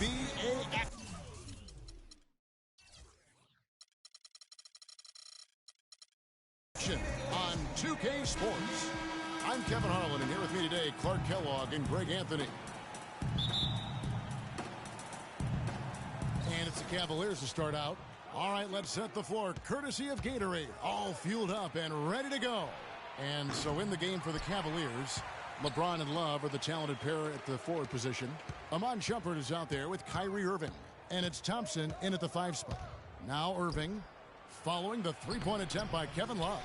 NBA action on 2K Sports. I'm Kevin Harlan, and here with me today, Clark Kellogg and Greg Anthony. And it's the Cavaliers to start out. All right, let's set the floor. Courtesy of Gatorade, all fueled up and ready to go. And so in the game for the Cavaliers, LeBron and Love are the talented pair at the forward position. Iman Shumpert is out there with Kyrie Irving. And it's Thompson in at the 5 spot. Now Irving following the three-point attempt by Kevin Love.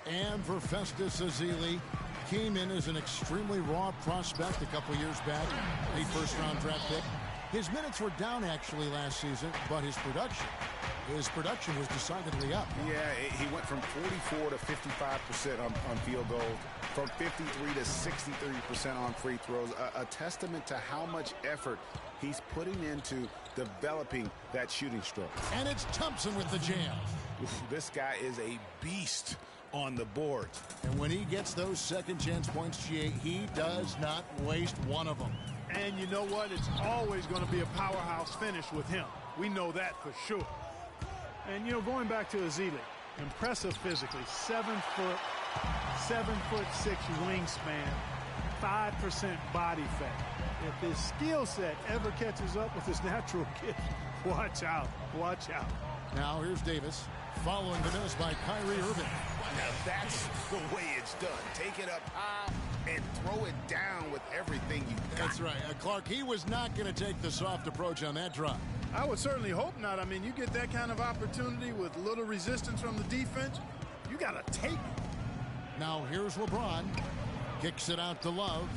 And for Festus Ezeli, came in as an extremely raw prospect a couple years back. A first-round draft pick. His minutes were down actually last season, but his production was decidedly up. Yeah, he went from 44 to 55% on field goals, from 53 to 63% on free throws. A testament to how much effort he's putting into developing that shooting stroke. And it's Thompson with the jam. This guy is a beast on the board. And when he gets those second chance points, he does not waste one of them. And you know what? It's always going to be a powerhouse finish with him. We know that for sure. And, you know, going back to Ezeli, impressive physically, 7'6" wingspan, 5% body fat. If his skill set ever catches up with his natural gift, watch out, watch out. Now here's Davis following the miss by Kyrie Irving. Now that's the way it's done. Take it up high and throw it down with everything you got. That's right. Clark, he was not going to take the soft approach on that drive. I would certainly hope not. I mean, you get that kind of opportunity with little resistance from the defense, you got to take it. Now here's LeBron. Kicks it out to Love.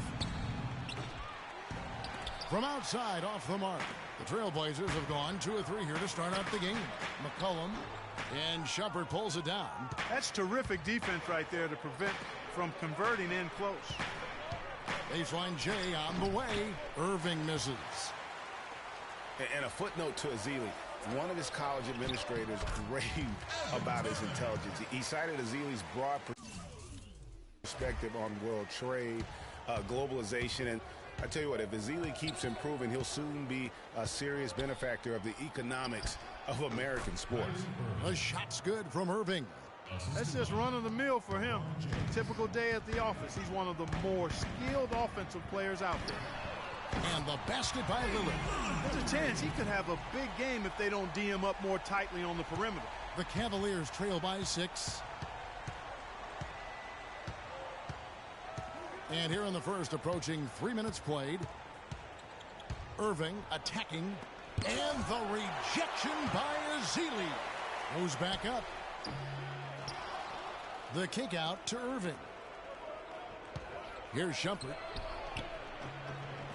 From outside, off the mark. The Trailblazers have gone 2 or 3 here to start out the game. McCollum and Shumpert pulls it down. That's terrific defense right there to prevent from converting in close. Baseline J on the way. Irving misses. And a footnote to Ezeli. One of his college administrators raved about his intelligence. He cited Ezeli's broad perspective on world trade, globalization, and I tell you what, if Ezeli keeps improving, he'll soon be a serious benefactor of the economics of American sports. The shot's good from Irving. That's just run-of-the-mill for him. Typical day at the office. He's one of the more skilled offensive players out there. And the basket by Lillard. There's a chance he could have a big game if they don't D him up more tightly on the perimeter. The Cavaliers trail by 6. And here in the first, approaching 3 minutes played. Irving attacking. And the rejection by Ezeli. Goes back up. The kick out to Irving. Here's Shumpert.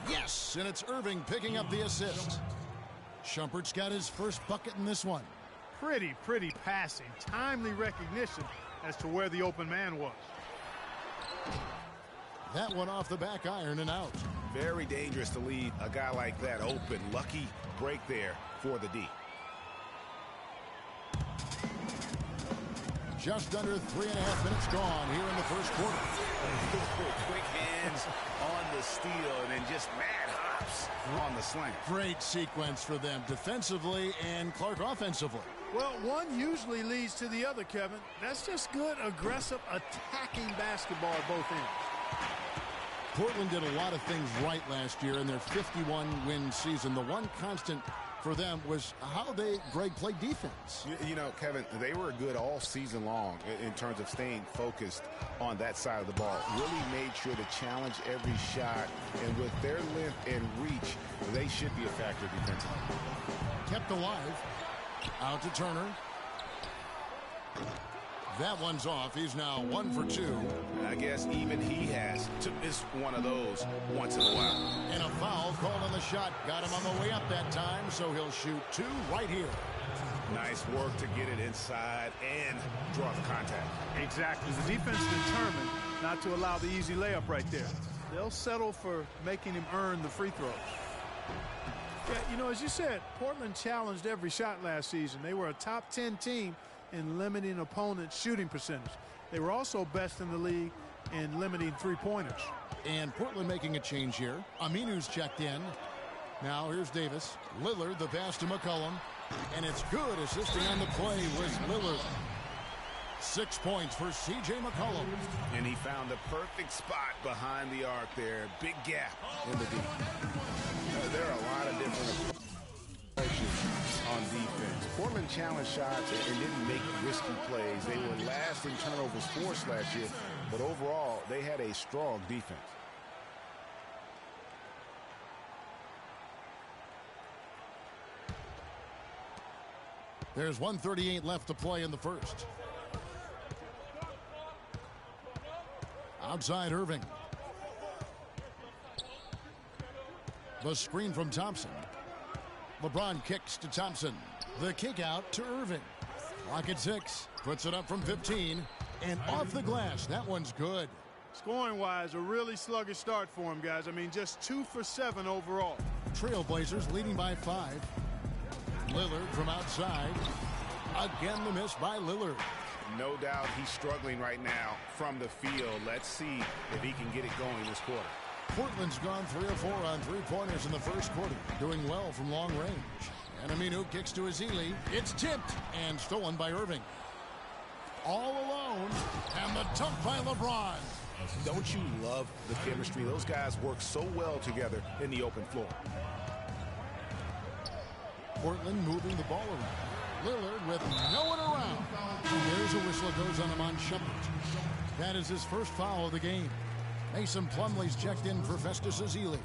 Yes, and it's Irving picking up the assist. Shumpert's got his first bucket in this one. Pretty passing. Timely recognition as to where the open man was. That one off the back iron and out. Very dangerous to leave a guy like that open. Lucky break there for the D. Just under 3.5 minutes gone here in the first quarter. Quick hands on the steal and then just mad hops on the slant. Great sequence for them defensively and Clark offensively. Well, one usually leads to the other, Kevin. That's just good, aggressive, attacking basketball at both ends. Portland did a lot of things right last year in their 51-win season. The one constant for them was how Greg played defense. You know, Kevin, they were good all season long in terms of staying focused on that side of the ball. Really made sure to challenge every shot, and with their length and reach, they should be a factor defensively. Kept alive. Out to Turner. That one's off. He's now 1 for 2. I guess even he has to miss one of those once in a while. And a foul called on the shot. Got him on the way up that time, so he'll shoot 2 right here. Nice work to get it inside and draw the contact. Exactly. The defense is determined not to allow the easy layup right there. They'll settle for making him earn the free throws. Yeah, you know, as you said, Portland challenged every shot last season. They were a top 10 team in limiting opponents' shooting percentage. They were also best in the league in limiting three-pointers. And Portland making a change here. Aminu's checked in. Now here's Davis. Lillard, the pass to McCollum. And it's good. Assisting on the play was Lillard. 6 points for C.J. McCollum. And he found the perfect spot behind the arc there. Big gap in the deep. There are a lot of different approaches on defense. Portland challenged shots and didn't make risky plays. They were last in turnovers forced last year, but overall, they had a strong defense. There's 1:38 left to play in the first. Outside Irving. The screen from Thompson. LeBron kicks to Thompson. The kick out to Irving. Clock at 6. Puts it up from 15. And off the glass. That one's good. Scoring-wise, a really sluggish start for him, guys. I mean, just 2 for 7 overall. Trailblazers leading by 5. Lillard from outside. Again the miss by Lillard. No doubt he's struggling right now from the field. Let's see if he can get it going this quarter. Portland's gone 3 of 4 on 3-pointers in the first quarter. Doing well from long range. And Aminu kicks to Ezeli. It's tipped and stolen by Irving. All alone. And the dunk by LeBron. Don't you love the chemistry? Those guys work so well together in the open floor. Portland moving the ball around. Lillard with no one around. There's a whistle that goes on him on Shepard. That is his first foul of the game. Mason Plumlee's checked in for Festus Ezeli.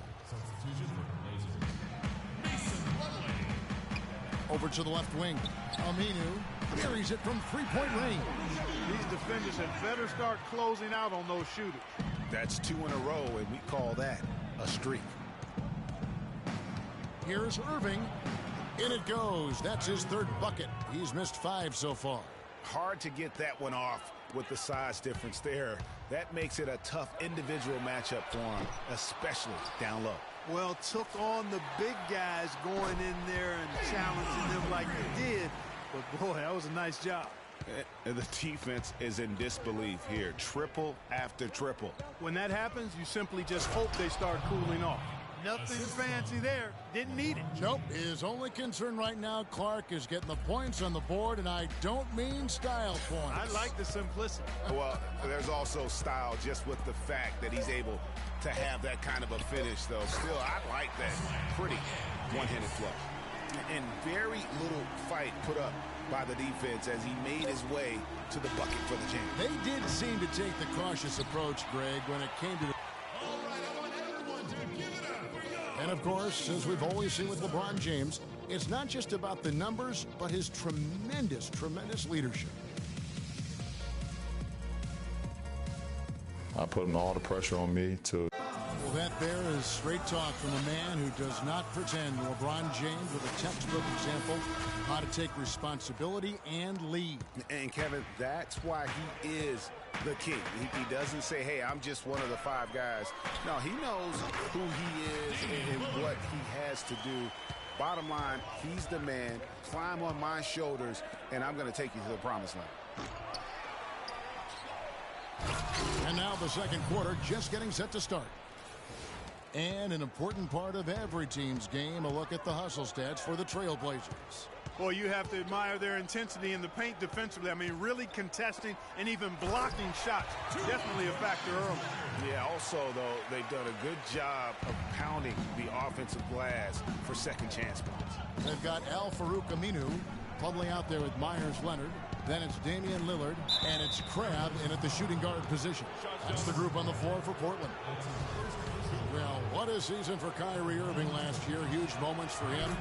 Over to the left wing. Aminu buries it from 3-point range. These defenders had better start closing out on those shooters. That's 2 in a row, and we call that a streak. Here's Irving. In it goes. That's his 3rd bucket. He's missed 5 so far. Hard to get that one off with the size difference there. That makes it a tough individual matchup for him, especially down low. Well, took on the big guys going in there and challenging them like he did. But, boy, that was a nice job. And the defense is in disbelief here. Triple after triple. When that happens, you simply just hope they start cooling off. Nothing fancy there. Didn't need it. Nope. His only concern right now, Clark, is getting the points on the board, and I don't mean style points. I like the simplicity. Well, there's also style just with the fact that he's able to have that kind of a finish, though. Still, I like that pretty one-handed flush. And very little fight put up by the defense as he made his way to the bucket for the jam. They did seem to take the cautious approach, Greg, when it came to the... And, of course, as we've always seen with LeBron James, it's not just about the numbers, but his tremendous, tremendous leadership. I put all the pressure on me to... Well, that there is straight talk from a man who does not pretend. LeBron James with a textbook example how to take responsibility and lead. And, Kevin, that's why he is the king. He doesn't say, hey, I'm just one of the 5 guys. No, he knows who he is and what he has to do. Bottom line, he's the man. Climb on my shoulders, and I'm going to take you to the promised land. And now the second quarter just getting set to start. And an important part of every team's game, a look at the hustle stats for the Trailblazers. Boy, you have to admire their intensity in the paint defensively. I mean, really contesting and even blocking shots. Definitely a factor early. Yeah, also, though, they've done a good job of pounding the offensive glass for second chance points. They've got Al-Farouq Aminu probably out there with Myers Leonard. Then it's Damian Lillard, and it's Crabbe in at the shooting guard position. That's the group on the floor for Portland. Well, what a season for Kyrie Irving last year. Huge moments for him.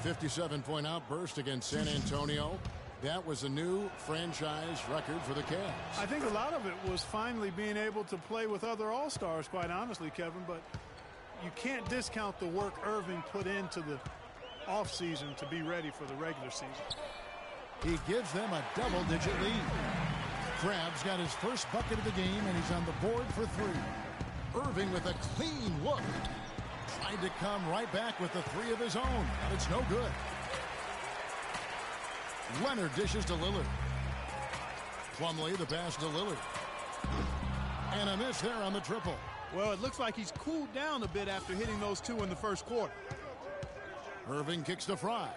57-point outburst against San Antonio. That was a new franchise record for the Cavs. I think a lot of it was finally being able to play with other All-Stars, quite honestly, Kevin. But you can't discount the work Irving put into the offseason to be ready for the regular season. He gives them a double-digit lead. Crabbe's got his first bucket of the game, and he's on the board for 3. Irving with a clean look. Tried to come right back with the 3 of his own, but it's no good. Leonard dishes to Lillard. Plumlee the pass to Lillard. And a miss there on the triple. Well, it looks like he's cooled down a bit after hitting those 2 in the first quarter. Irving kicks to Fry.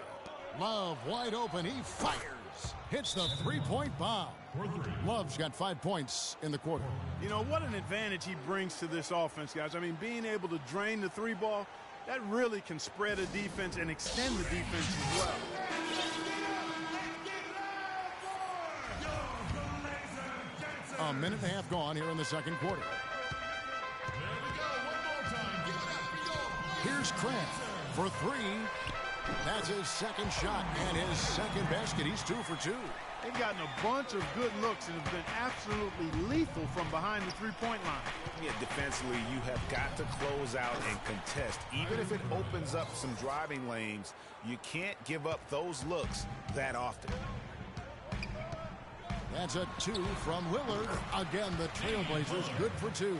Love wide open. He fires. Hits the three-point bomb. Love's got 5 points in the quarter. You know, what an advantage he brings to this offense, guys. I mean, being able to drain the three ball, that really can spread a defense and extend the defense as well. A minute and a half gone here in the second quarter. Here's Kraft for three. That's his second shot and his second basket. He's 2 for 2. They've gotten a bunch of good looks and have been absolutely lethal from behind the three-point line. Yeah, defensively, you have got to close out and contest. Even if it opens up some driving lanes, you can't give up those looks that often. That's a 2 from Lillard. Again, the Trailblazers good for 2.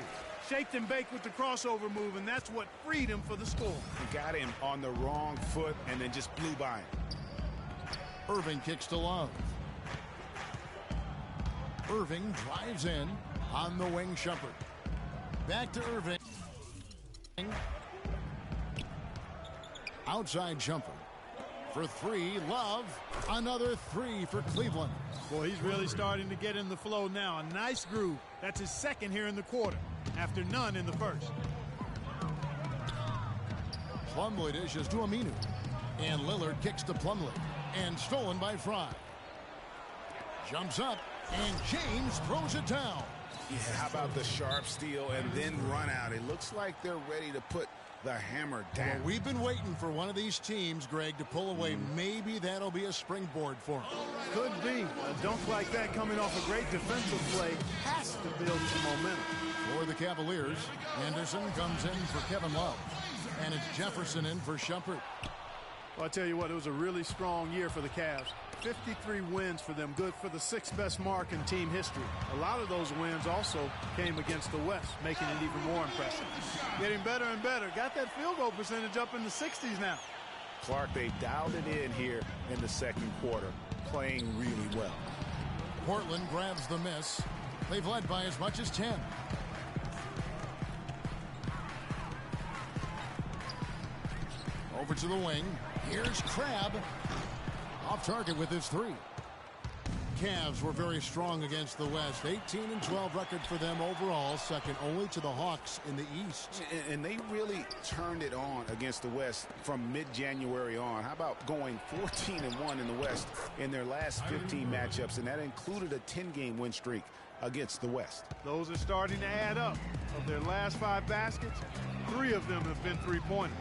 Shaked and baked with the crossover move, and that's what freed him for the score. He got him on the wrong foot and then just blew by him. Irving kicks to Love. Irving drives in on the wing. Shumpert. Back to Irving. Outside Shumpert. For three, Love. Another 3 for Cleveland. Boy, he's really starting to get in the flow now. A nice groove. That's his second here in the quarter, after none in the first. Plumlee dishes to Aminu. And Lillard kicks to Plumlee. And stolen by Fry. Jumps up. And James throws it down. Yeah, how about the sharp steal and then run out? It looks like they're ready to put the hammer down. Well, we've been waiting for one of these teams, Greg, to pull away. Maybe that'll be a springboard for them. Could be. A dunk like that coming off a great defensive play has to build some momentum. For the Cavaliers, Anderson comes in for Kevin Love. And it's Jefferson in for Shumpert. Well, I tell you what, it was a really strong year for the Cavs. 53 wins for them, good for the 6th best mark in team history. A lot of those wins also came against the West, making it even more impressive. Getting better and better. Got that field goal percentage up in the 60s now. Clark, they dialed it in here in the second quarter, playing really well. Portland grabs the miss. They've led by as much as 10. Over to the wing. Here's Crabbe. Off target with his 3. Cavs were very strong against the West. 18-12 record for them overall, second only to the Hawks in the East. And they really turned it on against the West from mid-January on. How about going 14-1 in the West in their last 15 matchups, and that included a 10-game win streak against the West. Those are starting to add up. Of their last 5 baskets, 3 of them have been three-pointers.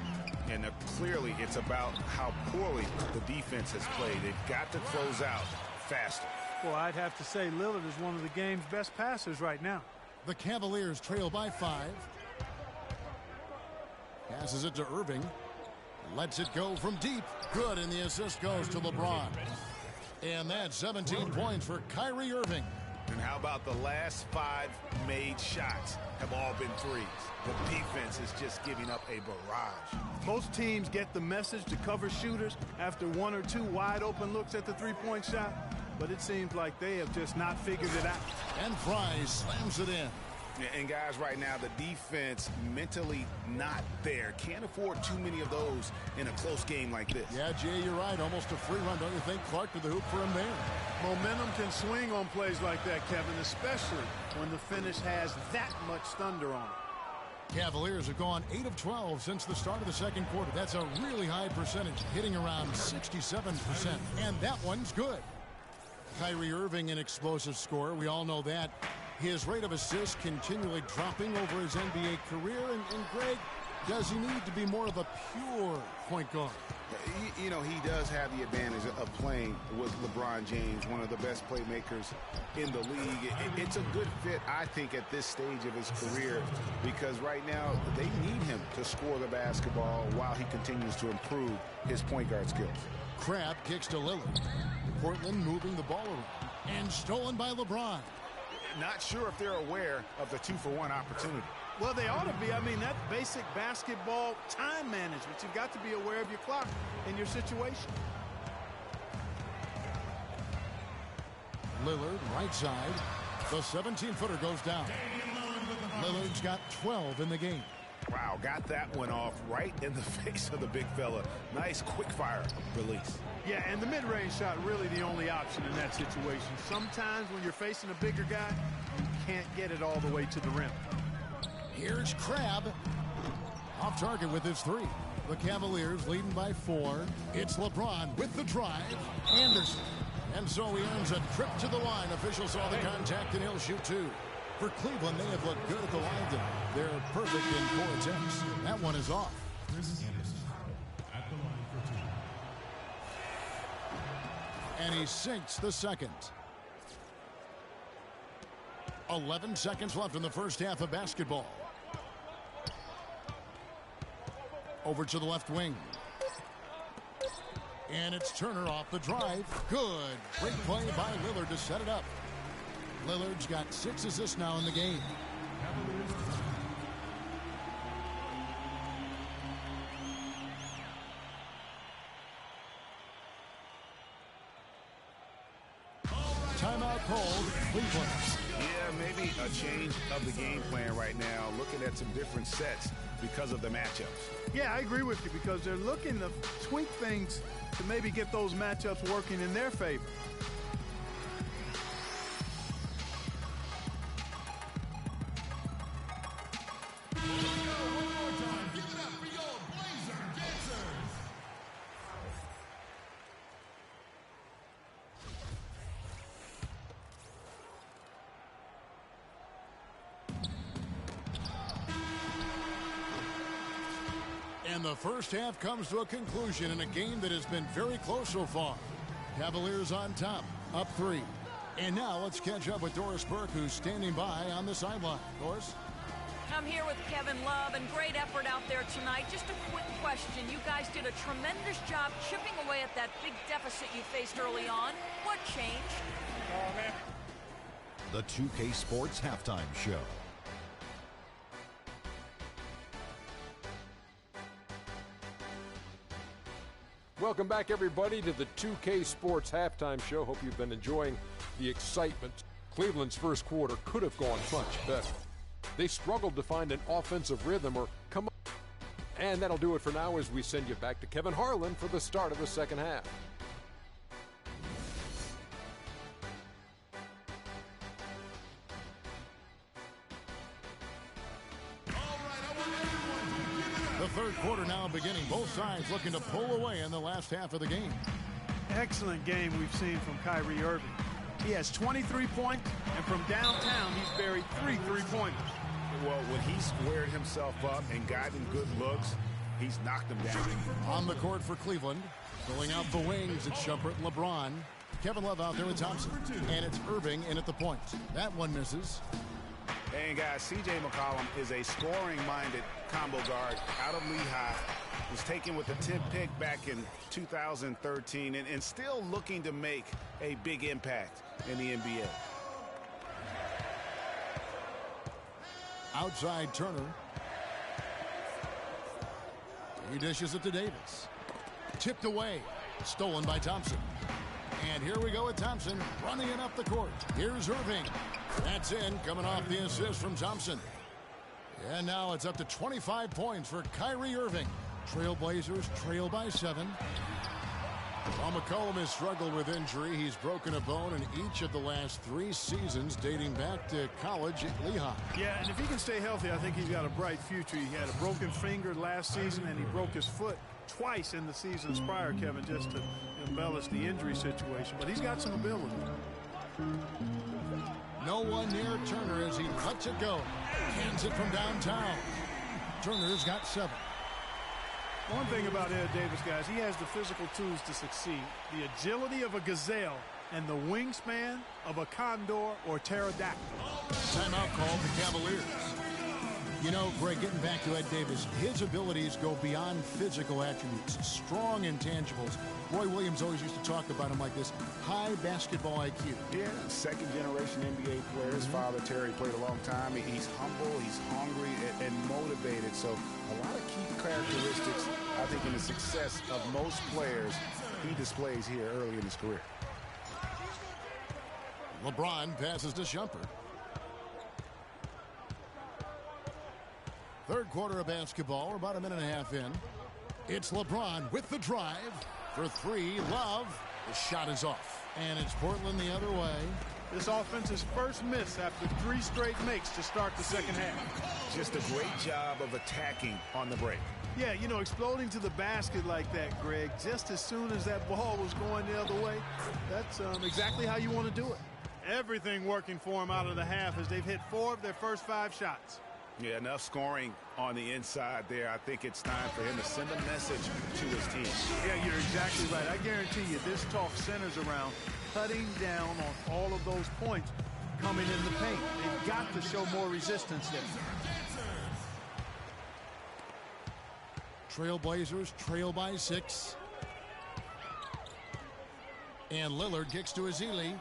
And clearly it's about how poorly the defense has played. They've got to close out faster. Well, I'd have to say Lillard is one of the game's best passers right now. The Cavaliers trail by 5. Passes it to Irving. Lets it go from deep. Good, and the assist goes to LeBron. And that's 17 points for Kyrie Irving. And how about the last 5 made shots have all been threes? The defense is just giving up a barrage. Most teams get the message to cover shooters after 1 or 2 wide open looks at the three-point shot, but it seems like they have just not figured it out. And Fry slams it in. And guys, right now the defense mentally not there. Can't afford too many of those in a close game like this. Yeah, Jay, you're right. Almost a free run, don't you think? Clark to the hoop for him there. Momentum can swing on plays like that, Kevin, especially when the finish has that much thunder on it. Cavaliers have gone 8 of 12 since the start of the second quarter. That's a really high percentage, hitting around 67%. And that one's good. Kyrie Irving, an explosive scorer. We all know that. His rate of assists continually dropping over his NBA career. And Greg, does he need to be more of a pure point guard? You know, he does have the advantage of playing with LeBron James, one of the best playmakers in the league. It's a good fit, I think, at this stage of his career, because right now they need him to score the basketball while he continues to improve his point guard skills. Crabbe kicks to Lillard. Portland moving the ball around. And stolen by LeBron. Not sure if they're aware of the 2-for-1 opportunity. Well, they ought to be. I mean, that's basic basketball time management. You've got to be aware of your clock and your situation. Lillard, right side. The 17-footer goes down. Lillard's got 12 in the game. Wow, got that one off right in the face of the big fella. Nice quick fire release. Yeah, and the mid-range shot really the only option in that situation. Sometimes when you're facing a bigger guy, you can't get it all the way to the rim. Here's Crabbe. Off target with his 3. The Cavaliers leading by 4. It's LeBron with the drive. Anderson. And so he earns a trip to the line. Officials saw the contact, and he'll shoot 2. For Cleveland, they have looked good at the line tonight. They're perfect in 4 attempts. That one is off. And he sinks the second. 11 seconds left in the first half of basketball. Over to the left wing. And it's Turner off the drive. Good. Great play by Lillard to set it up. Lillard's got 6 assists now in the game. Timeout called. Cleveland. Yeah, maybe a change of the game plan right now, looking at some different sets because of the matchups. Yeah, I agree with you because they're looking to tweak things to maybe get those matchups working in their favor. And the first half comes to a conclusion in a game that has been very close so far. Cavaliers on top, up 3. And now let's catch up with Doris Burke, who's standing by on the sideline. Doris? I'm here with Kevin Love, and great effort out there tonight. Just a quick question. You guys did a tremendous job chipping away at that big deficit you faced early on. What changed? The 2K Sports Halftime Show. Welcome back, everybody, to the 2K Sports Halftime Show. Hope you've been enjoying the excitement. Cleveland's first quarter could have gone much better. They struggled to find an offensive rhythm or come up. And that'll do it for now as we send you back to Kevin Harlan for the start of the second half. The third quarter now beginning. Both sides looking to pull away in the last half of the game. Excellent game we've seen from Kyrie Irving. He has 23 points, and from downtown, he's buried 3 3-pointers. Well, when he's squared himself up and gotten good looks, he's knocked them down. On the court for Cleveland. Filling out the wings, it's Shumpert and LeBron. Kevin Love out there with Thompson. And it's Irving in at the point. That one misses. And guys, C.J. McCollum is a scoring-minded combo guard out of Lehigh. Was taken with the 10th pick back in 2013 and still looking to make a big impact in the NBA. Outside Turner. He dishes it to Davis. Tipped away. Stolen by Thompson. And here we go with Thompson running it up the court. Here's Irving. That's in, coming off the assist from Thompson. And now it's up to 25 points for Kyrie Irving. Trailblazers trail by 7. While McCollum has struggled with injury, he's broken a bone in each of the last 3 seasons dating back to college at Lehigh. Yeah, and if he can stay healthy, I think he's got a bright future. He had a broken finger last season, and he broke his foot twice in the seasons prior, Kevin, just to embellish the injury situation. But he's got some ability. No one near Turner as he lets it go. Hands it from downtown. Turner's got 7. One thing about Ed Davis, guys, he has the physical tools to succeed. The agility of a gazelle and the wingspan of a condor or pterodactyl. Timeout called the Cavaliers. You know, Greg, getting back to Ed Davis, his abilities go beyond physical attributes, strong intangibles. Roy Williams always used to talk about him like this, high basketball IQ. Yeah, second-generation NBA player. His father, Terry, played a long time. He's humble, he's hungry, and motivated. So a lot of key characteristics, I think, in the success of most players he displays here early in his career. LeBron passes to Shumpert. Third quarter of basketball. We're about a minute and a half in. It's LeBron with the drive for three. Love. The shot is off. And it's Portland the other way. This offense's first miss after 3 straight makes to start the second half. Just a great job of attacking on the break. Yeah, you know, exploding to the basket like that, Greg, just as soon as that ball was going the other way, that's exactly how you want to do it. Everything working for him out of the half as they've hit 4 of their first 5 shots. Yeah, enough scoring on the inside there. I think it's time for him to send a message to his team. Yeah, you're exactly right. I guarantee you this talk centers around cutting down on all of those points coming in the paint. They've got to show more resistance there. Trailblazers trail by 6. And Lillard kicks to Ezeli.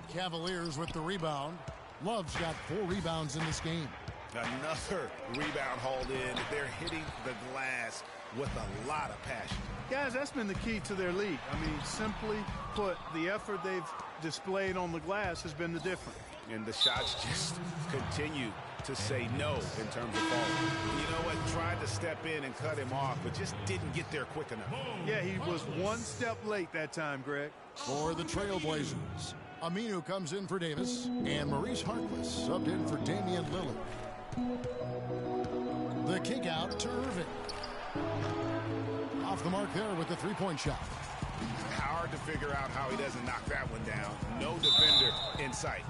Cavaliers with the rebound. Love's got 4 rebounds in this game. Another rebound hauled in. They're hitting the glass with a lot of passion. Guys, that's been the key to their lead. I mean, simply put, the effort they've displayed on the glass has been the difference. And the shots just continue to say no in terms of falling. You know what? Tried to step in and cut him off, but just didn't get there quick enough. Yeah, he was 1 step late that time, Greg. For the Trailblazers, Aminu comes in for Davis, and Maurice Harkless subbed in for Damian Lillard. The kick out to Irving. Off the mark there with the 3-point shot. Hard to figure out how he doesn't knock that one down. No defender in sight.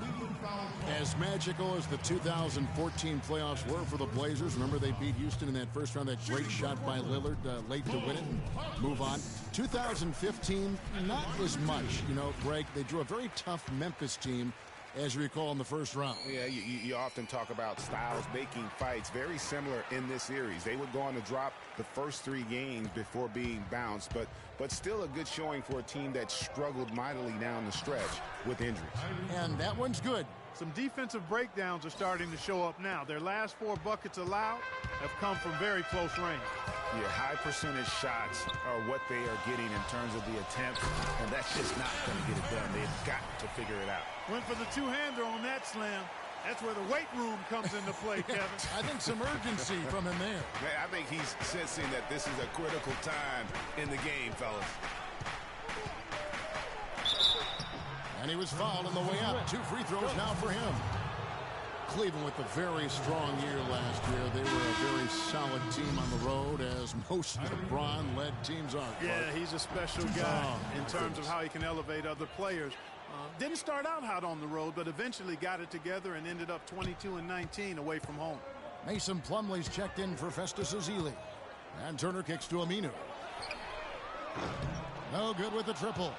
As magical as the 2014 playoffs were for the Blazers, remember they beat Houston in that first round, that great shot by Lillard late to win it and move on. 2015, not as much. You know, Greg, they drew a very tough Memphis team, as you recall, in the first round. Yeah, you often talk about styles making fights. Very similar in this series. They would go on to drop the first 3 games before being bounced, but still a good showing for a team that struggled mightily down the stretch with injuries. And that one's good. Some defensive breakdowns are starting to show up now. Their last 4 buckets allowed have come from very close range. Yeah, high percentage shots are what they are getting in terms of the attempt, and that's just not going to get it done. They've got to figure it out. Went for the 2-hander on that slam. That's where the weight room comes into play, Kevin. I think some urgency from him there. I think he's sensing that this is a critical time in the game, fellas. And he was fouled on the way up. 2 free throws now for him. Cleveland with a very strong year last year. They were a very solid team on the road, as most LeBron-led teams are. Yeah, he's a special guy in terms of how he can elevate other players. Didn't start out hot on the road, but eventually got it together and ended up 22-19 away from home. Mason Plumlee's checked in for Festus Ezeli. And Turner kicks to Aminu. No good with the triple.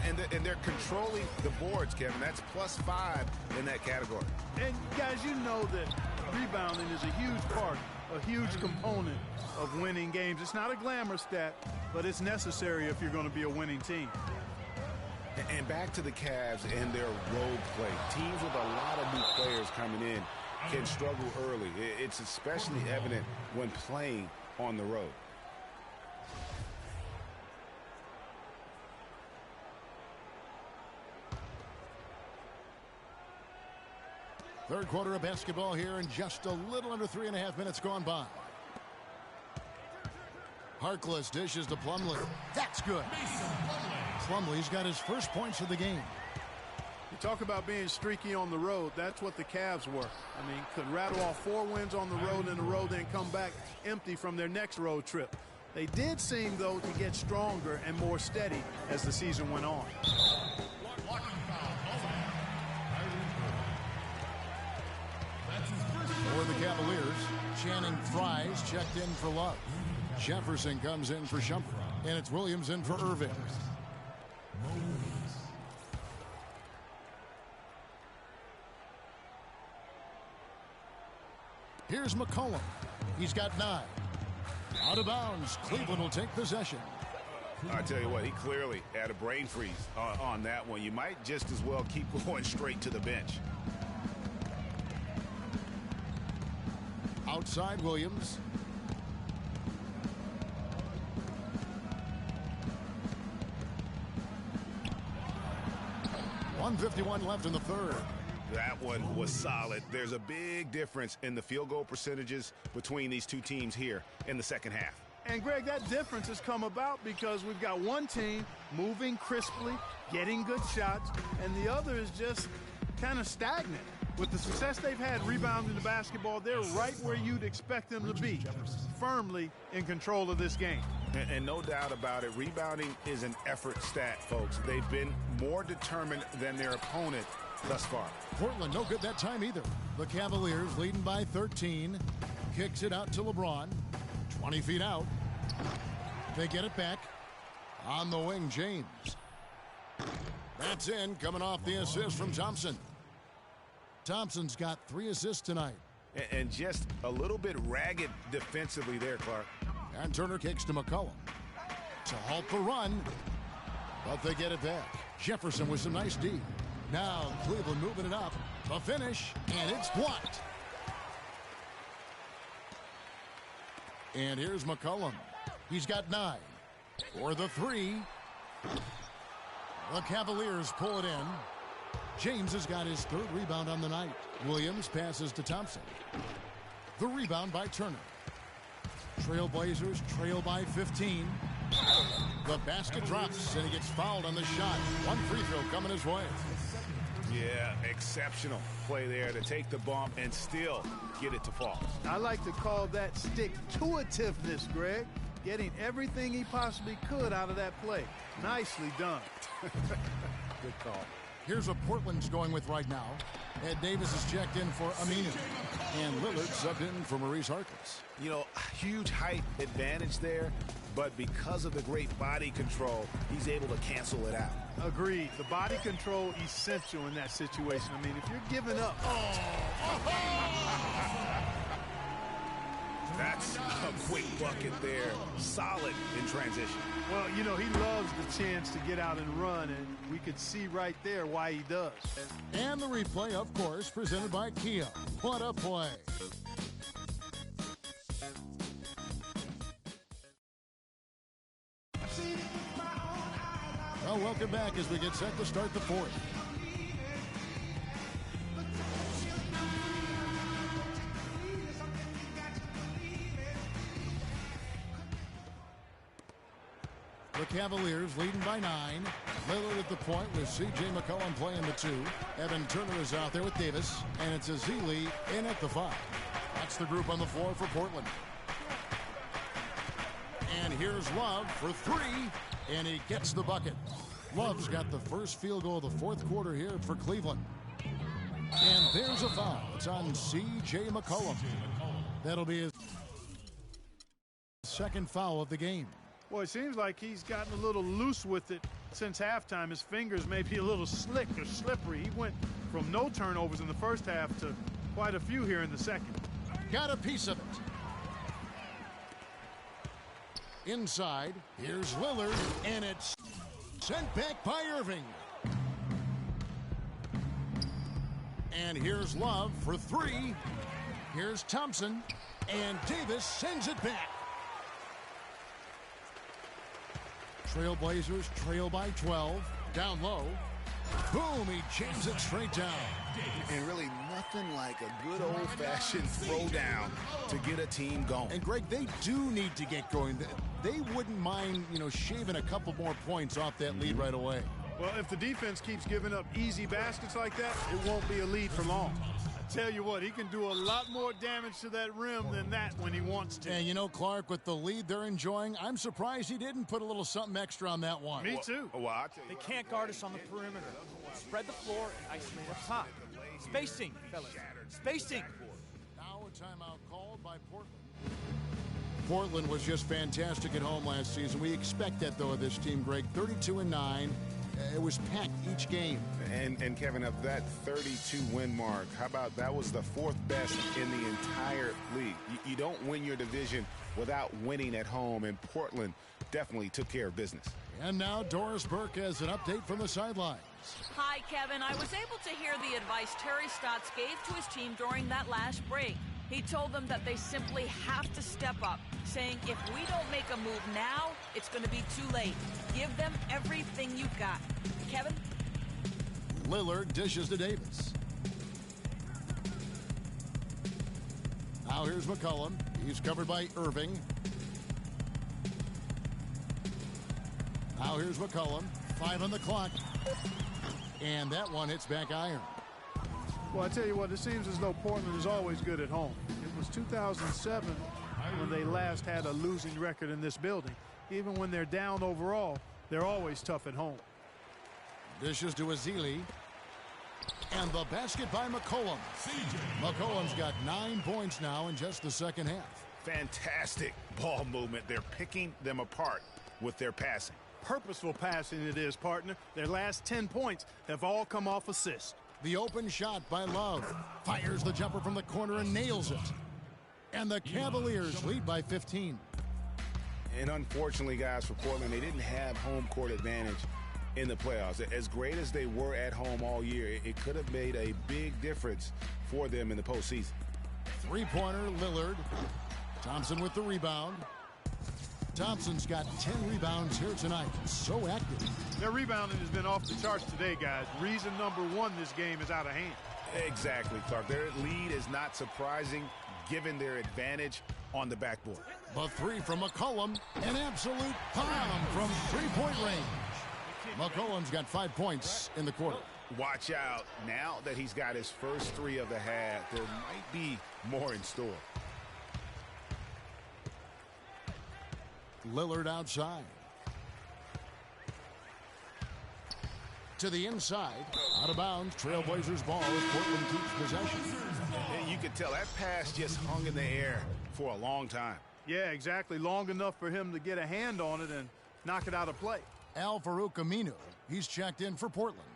And they're controlling the boards, Kevin. That's +5 in that category. And, guys, you know that rebounding is a huge part, a huge component of winning games. It's not a glamour stat, but it's necessary if you're going to be a winning team. And back to the Cavs and their road play. Teams with a lot of new players coming in can struggle early. It's especially evident when playing on the road. Third quarter of basketball here, and just a little under 3.5 minutes gone by. Harkless dishes to Plumlee. That's good. Plumlee's got his first points of the game. You talk about being streaky on the road. That's what the Cavs were. I mean, could rattle off 4 wins on the road in a row, then come back empty from their next road trip. They did seem, though, to get stronger and more steady as the season went on. For the Cavaliers, Channing Frye's checked in for Love. Jefferson comes in for Shumpert. And it's Williams in for Irving. Here's McCollum. He's got 9. Out of bounds. Cleveland will take possession. I tell you what, he clearly had a brain freeze on that one. You might just as well keep going straight to the bench. Outside Williams. .151 left in the third. That one was solid. There's a big difference in the field goal percentages between these two teams here in the second half. And, Greg, that difference has come about because we've got one team moving crisply, getting good shots, and the other is just kind of stagnant. With the success they've had rebounding the basketball, they're right where you'd expect them to be, firmly in control of this game. And no doubt about it, rebounding is an effort stat, folks. They've been more determined than their opponent thus far. Portland no good that time either. The Cavaliers leading by 13. Kicks it out to LeBron. 20 feet out. They get it back. On the wing, James. That's in, coming off the assist from Thompson. Thompson's got 3 assists tonight. And just a little bit ragged defensively there, Clark. And Turner kicks to McCollum to halt the run, but they get it back. Jefferson with some nice D. Now Cleveland moving it up. The finish, and it's blocked. And here's McCollum. He's got 9. For the 3. The Cavaliers pull it in. James has got his 3rd rebound on the night. Williams passes to Thompson. The rebound by Turner. Trailblazers trail by 15. The basket drops, and he gets fouled on the shot. 1 free throw coming his way. Yeah, exceptional play there to take the bump and still get it to fall. I like to call that stick-to-itiveness, Greg. Getting everything he possibly could out of that play. Nicely done. Good call. Here's what Portland's going with right now. Ed Davis is checked in for Aminu. And Lillard subbed in for Maurice Harkless. You know, huge height advantage there, but because of the great body control, he's able to cancel it out. Agreed. The body control essential in that situation. I mean, if you're giving up... That's a quick bucket there. Solid in transition. Well, you know, he loves the chance to get out and run, and we could see right there why he does. And the replay, of course, presented by Kia. What a play. Well, welcome back as we get set to start the 4th. The Cavaliers leading by 9. Lillard at the point with C.J. McCollum playing the 2. Evan Turner is out there with Davis. And it's Ezeli in at the 5. That's the group on the floor for Portland. And here's Love for 3. And he gets the bucket. Love's got the first field goal of the 4th quarter here for Cleveland. And there's a foul. It's on C.J. McCollum. That'll be his 2nd foul of the game. Well, it seems like he's gotten a little loose with it since halftime. His fingers may be a little slick or slippery. He went from no turnovers in the first half to quite a few here in the second. Got a piece of it. Inside, here's Lillard, and it's sent back by Irving. And here's Love for 3. Here's Thompson, and Davis sends it back. Trailblazers trail by 12. Down low. Boom, he jams it straight down. And really nothing like a good old-fashioned throwdown to get a team going. And, Greg, they do need to get going. They wouldn't mind, shaving a couple more points off that lead right away. Well, if the defense keeps giving up easy baskets like that, it won't be a lead for long. I tell you what, he can do a lot more damage to that rim than that when he wants to. And, Clark, with the lead they're enjoying, I'm surprised he didn't put a little something extra on that one. Me too. Well, they can't guard us on the perimeter. Spread the floor and isolate up top. Spacing, fellas. Spacing. Now a timeout called by Portland. Portland was just fantastic at home last season. We expect that, though, of this team, Greg. 32-9. It was packed each game. And Kevin, of that 32-win mark, how about that was the 4th best in the entire league? You don't win your division without winning at home, and Portland definitely took care of business. And now Doris Burke has an update from the sidelines. Hi, Kevin. I was able to hear the advice Terry Stotts gave to his team during that last break. He told them that they simply have to step up, saying if we don't make a move now, it's going to be too late. Give them everything you've got. Kevin? Lillard dishes to Davis. Now here's McCollum. He's covered by Irving. Now here's McCollum. 5 on the clock. And that one hits back iron. Well, I tell you what, it seems as though Portland is always good at home. It was 2007 when they last had a losing record in this building. Even when they're down overall, they're always tough at home. Dishes to Ezeli. And the basket by McCollum. McCollum's got 9 points now in just the second half. Fantastic ball movement. They're picking them apart with their passing. Purposeful passing it is, partner. Their last 10 points have all come off assists. The open shot by Love. Fires the jumper from the corner and nails it. And the Cavaliers lead by 15. And unfortunately, guys, for Portland, they didn't have home court advantage in the playoffs. As great as they were at home all year, it could have made a big difference for them in the postseason. Three-pointer, Lillard. Thompson with the rebound. Thompson's got 10 rebounds here tonight. So active. Their rebounding has been off the charts today, guys. Reason number one, this game is out of hand. Exactly, Clark. Their lead is not surprising given their advantage on the backboard. The three from McCollum. An absolute bomb from three-point range. McCollum's got 5 points in the quarter. Watch out. Now that he's got his first three of the half, there might be more in store. Lillard outside. To the inside. Out of bounds. Trailblazers ball as Portland keeps possession. And you can tell that pass just hung in the air for a long time. Yeah, exactly. Long enough for him to get a hand on it and knock it out of play. Al-Farouq Aminu. He's checked in for Portland.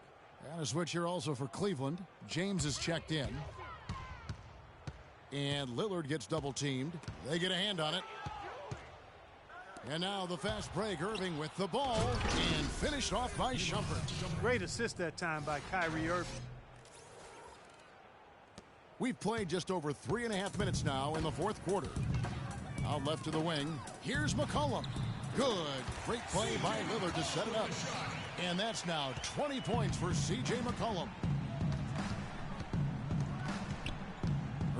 And a switch here also for Cleveland. James is checked in. And Lillard gets double teamed. They get a hand on it. And now the fast break. Irving with the ball. And finished off by Shumpert. Great assist that time by Kyrie Irving. We've played just over 3.5 minutes now in the fourth quarter. Out left to the wing. Here's McCollum. Good. Great play by Lillard to set it up. And that's now 20 points for C.J. McCollum.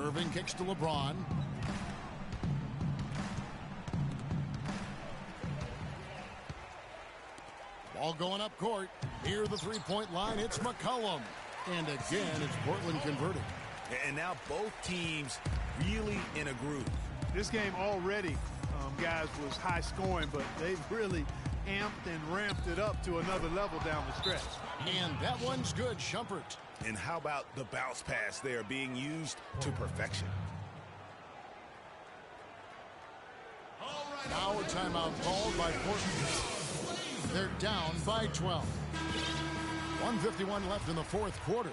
Irving kicks to LeBron. Ball going up court. Near the three-point line, it's McCollum. And again, it's Portland converting. And now both teams really in a groove. This game already, guys, was high scoring, but they've really amped and ramped it up to another level down the stretch. And that one's good, Shumpert. And how about the bounce pass there being used to perfection? Now a timeout called by Portland. They're down by 12. 1:51 left in the fourth quarter.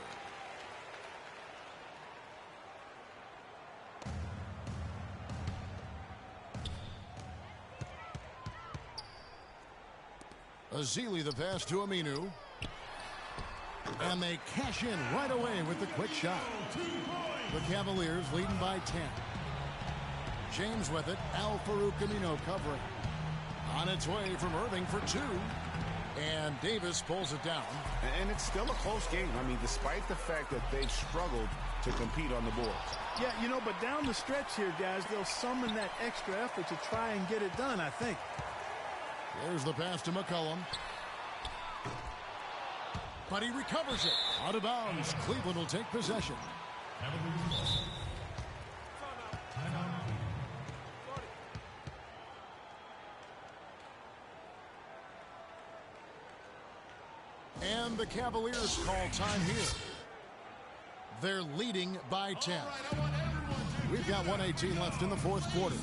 Ezeli the pass to Aminu. And they cash in right away with the quick shot. The Cavaliers leading by 10. James with it. Al-Farouq Aminu covering. On its way from Irving for two. And Davis pulls it down. And it's still a close game. I mean, despite the fact that they've struggled to compete on the boards. Yeah, you know, but down the stretch here, guys, they'll summon that extra effort to try and get it done, I think. There's the pass to McCollum. But he recovers it. Out of bounds. Cleveland will take possession. And the Cavaliers call time here. They're leading by 10. We've got 1:18 left in the fourth quarter.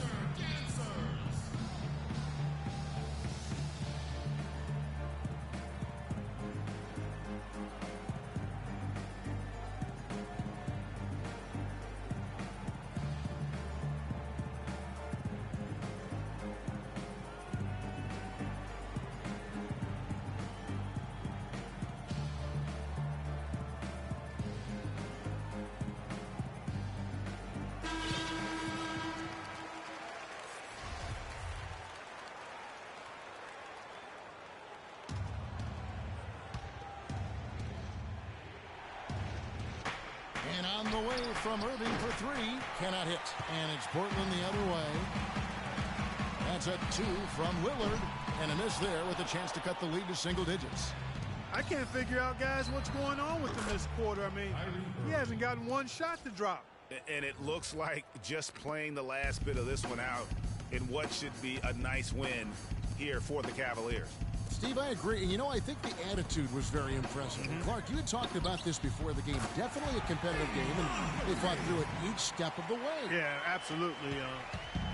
And on the way from Irving for three. Cannot hit. And it's Portland the other way. That's a 2 from Lillard. And a miss there with a chance to cut the lead to single digits. I can't figure out, guys, what's going on with him this quarter. I mean, he hasn't gotten one shot to drop. And it looks like just playing the last bit of this one out in what should be a nice win here for the Cavaliers. Steve, I agree. And, you know, I think the attitude was very impressive. Clark, you had talked about this before the game. Definitely a competitive game, and they fought through it each step of the way. Yeah, absolutely.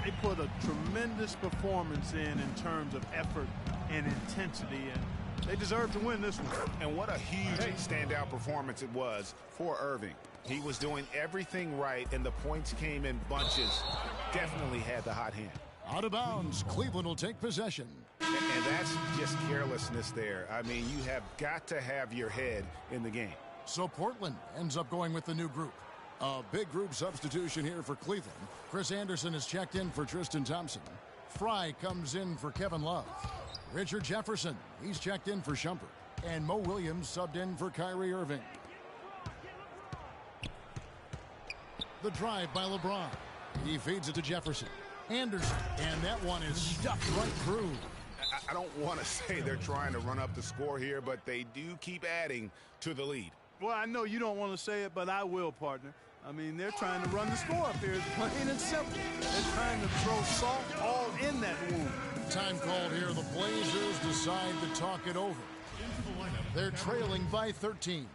They put a tremendous performance in terms of effort and intensity, and they deserve to win this one. And what a huge standout performance it was for Irving. He was doing everything right, and the points came in bunches. Definitely had the hot hand. Out of bounds. Cleveland will take possession. And that's just carelessness there. I mean, you have got to have your head in the game. So Portland ends up going with the new group. A big group substitution here for Cleveland. Chris Anderson is checked in for Tristan Thompson. Fry comes in for Kevin Love. Richard Jefferson, he's checked in for Shumpert. And Mo Williams subbed in for Kyrie Irving. The drive by LeBron. He feeds it to Jefferson. Anderson, and that one is stuffed right through. I don't want to say they're trying to run up the score here, but they do keep adding to the lead. Well, I know you don't want to say it, but I will, partner. I mean, they're trying to run the score up here. It's plain and simple. They're trying to throw salt all in that wound. Time called here. The Blazers decide to talk it over. They're trailing by 13.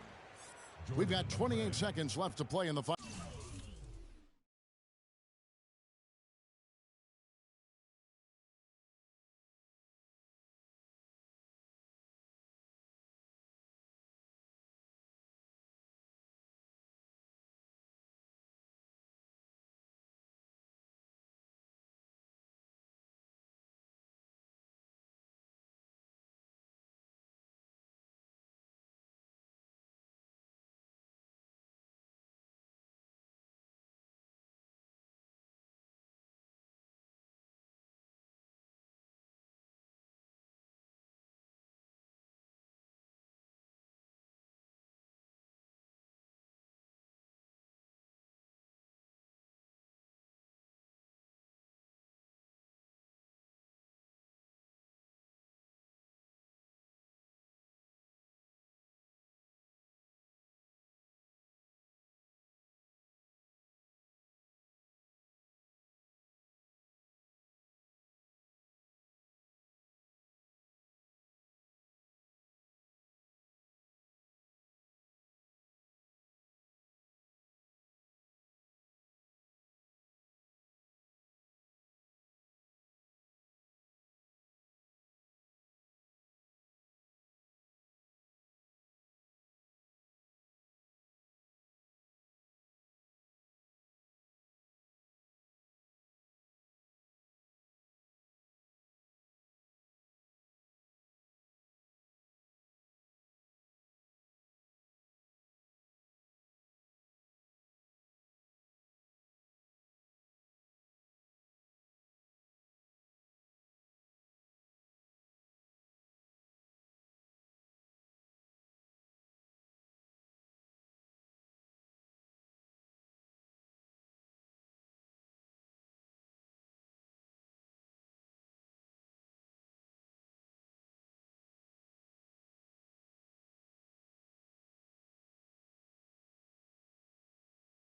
We've got 28 seconds left to play in the fight.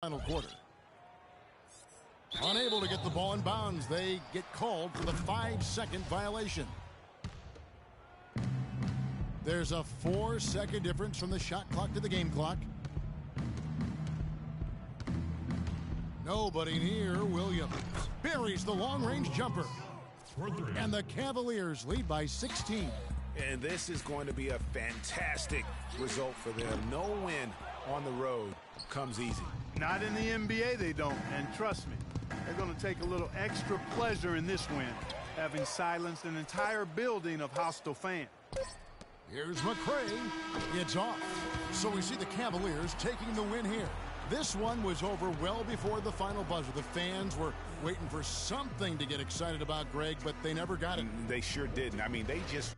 Final quarter. Unable to get the ball in bounds. They get called for the 5-second violation. There's a 4-second difference from the shot clock to the game clock. Nobody near Williams. Buries the long-range jumper. And the Cavaliers lead by 16. And this is going to be a fantastic result for them. No win on the road comes easy. Not in the NBA, they don't. And trust me, they're going to take a little extra pleasure in this win, having silenced an entire building of hostile fans. Here's McRae. It's off. So we see the Cavaliers taking the win here. This one was over well before the final buzzer. The fans were waiting for something to get excited about, Greg, but they never got it. They sure didn't. I mean, they just